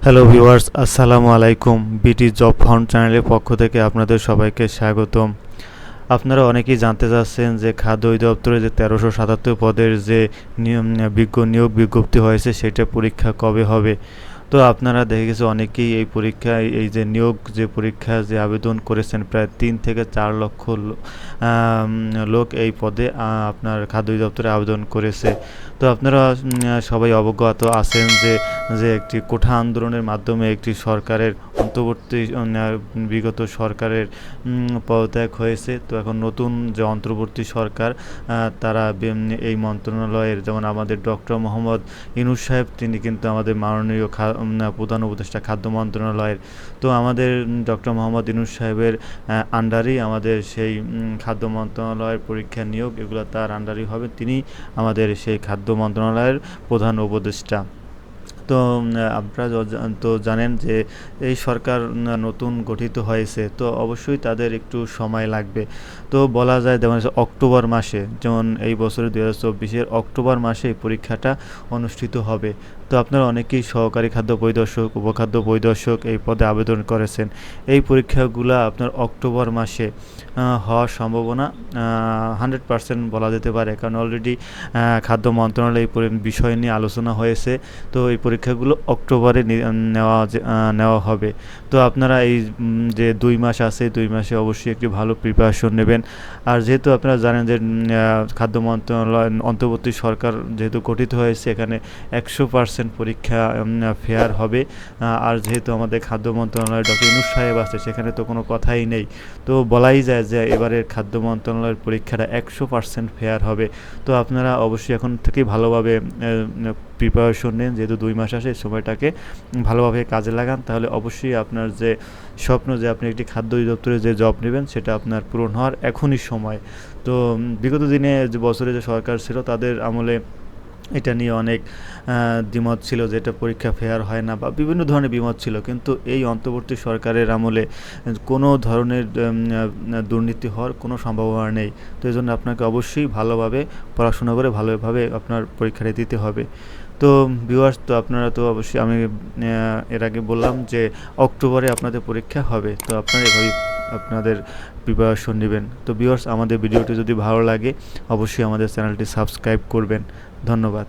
Hello viewers, আসসালামু আলাইকুম। বিটি জব ফাউন্ড চ্যানেলের পক্ষ থেকে আপনাদের সবাইকে স্বাগতম। আপনারা অনেকেই জানতে চাচ্ছেন যে খাদ্য অধিদপ্তরে যে 1377 পদের যে নিয়োগ বিজ্ঞপ্তি হয়েছে সেটা পরীক্ষা কবে হবে। তো আপনারা দেখে গেছে অনেকেই এই পরীক্ষায় এই যে নিয়োগ যে পরীক্ষা যে আবেদন করেছেন প্রায় 3 থেকে 4 লক্ষ লোক এই পদে আপনার খাদ্য অধিদপ্তরে আবেদন করেছে। তো আপনারা সবাই অবগত আছেন যে যে একটি কোঠা আন্দোলনের মাধ্যমে একটি সরকারের অন্তর্বর্তী বিগত সরকারের পদত্যাগ হয়েছে। তো এখন নতুন যে অন্তর্বর্তী সরকার তারা এই মন্ত্রণালয়ের, যেমন আমাদের ডক্টর মোহাম্মদ ইউনূস সাহেব, তিনি কিন্তু আমাদের মাননীয় প্রধান উপদেষ্টা খাদ্য মন্ত্রণালয়ের। তো আমাদের ডক্টর মোহাম্মদ ইউনূস সাহেবের আন্ডারেই আমাদের সেই খাদ্য মন্ত্রণালয়ের পরীক্ষা নিয়োগ এগুলো তার আন্ডারেই হবে। তিনি আমাদের সেই খাদ্য মন্ত্রণালয়ের প্রধান উপদেষ্টা। তো আপনারা তো জানেন যে এই সরকার নতুন গঠিত হয়েছে, তো অবশ্যই তাদের একটু সময় লাগবে। তো বলা যায় যেমন অক্টোবর মাসে, যেমন এই বছরের 2024-এর অক্টোবর মাসে এই পরীক্ষাটা অনুষ্ঠিত হবে। তো আপনারা অনেকেই সহকারী খাদ্য পরিদর্শক, উপখাদ্য পরিদর্শক এই পদে আবেদন করেছেন। এই পরীক্ষাগুলো আপনার অক্টোবর মাসে হওয়ার সম্ভাবনা 100% বলা যেতে পারে, কারণ অলরেডি খাদ্য মন্ত্রণালয়ে এই বিষয় নিয়ে আলোচনা হয়েছে। তো এই পরীক্ষাগুলো অক্টোবরে নেওয়া হবে। তো আপনারা এই যে 2 মাস আছে, 2 মাসে অবশ্যই একটি ভালো প্রিপারেশন নেবেন। আর যেহেতু আপনারা জানেন যে খাদ্য মন্ত্রণালয় অন্তর্বর্তী সরকার যেহেতু গঠিত হয়েছে, এখানে 100% পরীক্ষা ফেয়ার হবে। আর যেহেতু আমাদের খাদ্য মন্ত্রণালয়ের ডক্টর ইউনূস সাহেব আছে, সেখানে তো কোনো কথাই নেই। তো বলাই যায় যে এবারের খাদ্য মন্ত্রণালয়ের পরীক্ষাটা 100% ফেয়ার হবে। তো আপনারা অবশ্যই এখন থেকেই ভালোভাবে প্রিপারেশন নেন। যেহেতু 2 মাস আসে, এই সময়টাকে ভালোভাবে কাজে লাগান, তাহলে অবশ্যই আপনার যে স্বপ্ন যে আপনি একটি খাদ্য অধিদপ্তরে যে জব নেবেন সেটা আপনার পূরণ হওয়ার এখনই সময়। তো বিগত দিনে যে বছরে যে সরকার ছিল তাদের আমলে এটা নিয়ে অনেক দ্বিমত ছিল যে এটা পরীক্ষা ফেয়ার হয় না, বা বিভিন্ন ধরনের দ্বিমত ছিল। কিন্তু এই অন্তর্বর্তী সরকারের আমলে কোনো ধরনের দুর্নীতি হওয়ার কোনো সম্ভাবনা নেই। তো এই জন্য আপনাকে অবশ্যই ভালোভাবে পড়াশোনা করে ভালোভাবে আপনার পরীক্ষাটা দিতে হবে। তো ভিউয়ার্স, তো আপনারা তো অবশ্যই, আমি এর আগে বললাম যে অক্টোবরে আপনাদের পরীক্ষা হবে। তো আপনারা এভাবেই আপনাদের প্রিপারেশন নেবেন। তো ভিউয়ার্স, আমাদের ভিডিওটি যদি ভালো লাগে অবশ্যই আমাদের চ্যানেলটি সাবস্ক্রাইব করবেন। ধন্যবাদ।